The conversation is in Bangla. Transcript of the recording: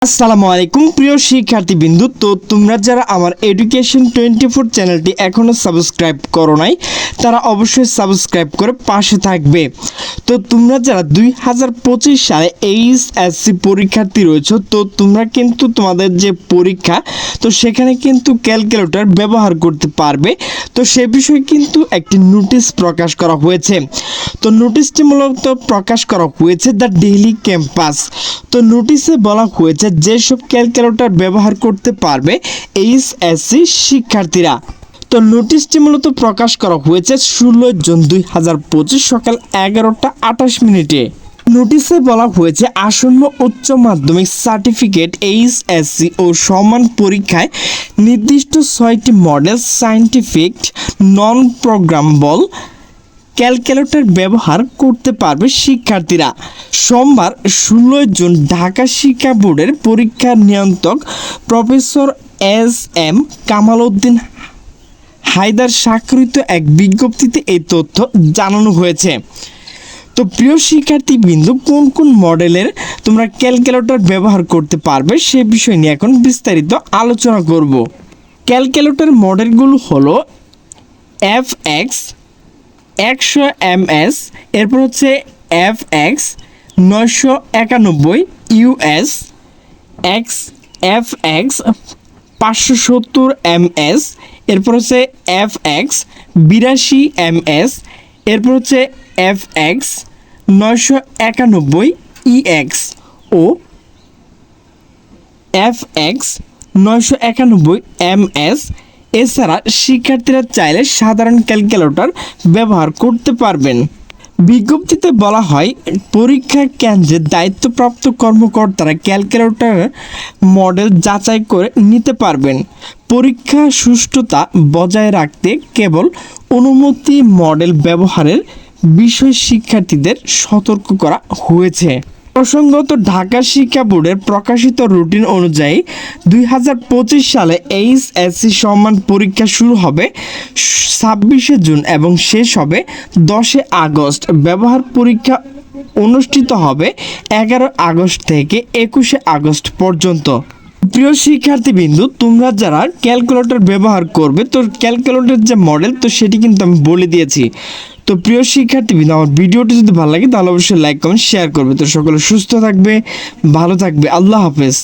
আসসালামু আলাইকুম প্রিয় শিক্ষার্থীবৃন্দু। তো তোমরা যারা আমার এডুকেশন 24 চ্যানেলটি এখনও সাবস্ক্রাইব করো নাই তারা অবশ্যই সাবস্ক্রাইব করে পাশে থাকবে। তো তোমরা যারা 2025 সালে এইচএসসি পরীক্ষার্থী রয়েছে, তো তোমরা কিন্তু তোমাদের যে পরীক্ষা তো সেখানে কিন্তু ক্যালকুলেটর ব্যবহার করতে পারবে। তো সে বিষয়ে কিন্তু একটি নোটিশ প্রকাশ করা হয়েছে। তো নোটিশটি মূলত প্রকাশ করা হয়েছে দ্য ডেইলি ক্যাম্পাস। তো নোটিশে বলা হয়েছে যেসব ক্যালকুলেটর ব্যবহার করতে পারবে এইচএসসি শিক্ষার্থীরা। তো নোটিশটি মূলত প্রকাশ করা হয়েছে 16 জুন 2025 সকাল 11টা 28 মিনিটে। নোটিশে বলা হয়েছে আসন্ন উচ্চ মাধ্যমিক সার্টিফিকেট এইচএসসি ও সমান পরীক্ষায় নির্দিষ্ট 6টি মডেল সায়েন্টিফিক নন প্রোগ্রামেবল ক্যালকুলেটর ব্যবহার করতে পারবে শিক্ষার্থীরা। সোমবার 16 জুন ঢাকা শিক্ষা বোর্ডের পরীক্ষা নিয়ন্ত্রক প্রফেসর এস.এম. কামাল উদ্দিন হায়দার স্বাক্ষরিত এক বিজ্ঞপ্তিতে এই তথ্য জানানো হয়েছে। তো প্রিয় শিক্ষার্থীবৃন্দু, কোন কোন মডেলের তোমরা ক্যালকুলেটর ব্যবহার করতে পারবে সে বিষয় নিয়ে এখন বিস্তারিত আলোচনা করব। ক্যালকুলেটর মডেলগুলো হলো FX 100 MS, এরপর হচ্ছে FX 991 US, FX 570 MS, এরপর হচ্ছে FX 82 MS, এরপর হচ্ছে FX 991 EX ও FX 991 MS। এছাড়া শিক্ষার্থীরা চাইলে সাধারণ ক্যালকুলেটর ব্যবহার করতে পারবেন। বিজ্ঞপ্তিতে বলা হয় পরীক্ষা কেন্দ্রের দায়িত্বপ্রাপ্ত কর্মকর্তারা ক্যালকুলেটর মডেল যাচাই করে নিতে পারবেন। পরীক্ষা সুষ্ঠুতা বজায় রাখতে কেবল অনুমতি মডেল ব্যবহারের বিষয়ে শিক্ষার্থীদের সতর্ক করা হয়েছে। প্রসঙ্গত, ঢাকা শিক্ষা বোর্ডের প্রকাশিত রুটিন অনুযায়ী 2025 সালে এইচএসসি সমান পরীক্ষা শুরু হবে 26 জুন এবং শেষ হবে 10 আগস্ট। ব্যবহার পরীক্ষা অনুষ্ঠিত হবে 11 আগস্ট থেকে 21 আগস্ট পর্যন্ত। প্রিয় শিক্ষার্থীবৃন্দু, তোমরা যারা ক্যালকুলেটর ব্যবহার করবে তো ক্যালকুলেটর যে মডেল তো সেটি কিন্তু আমি বলে দিয়েছি। তো প্রিয় শিক্ষার্থীবৃন্দ, আমার ভিডিওটি যদি ভালো লাগে তাহলে অবশ্যই লাইক কমেন্ট শেয়ার করবে। তো সকলে সুস্থ থাকবে, ভালো থাকবে। আল্লাহ হাফেজ।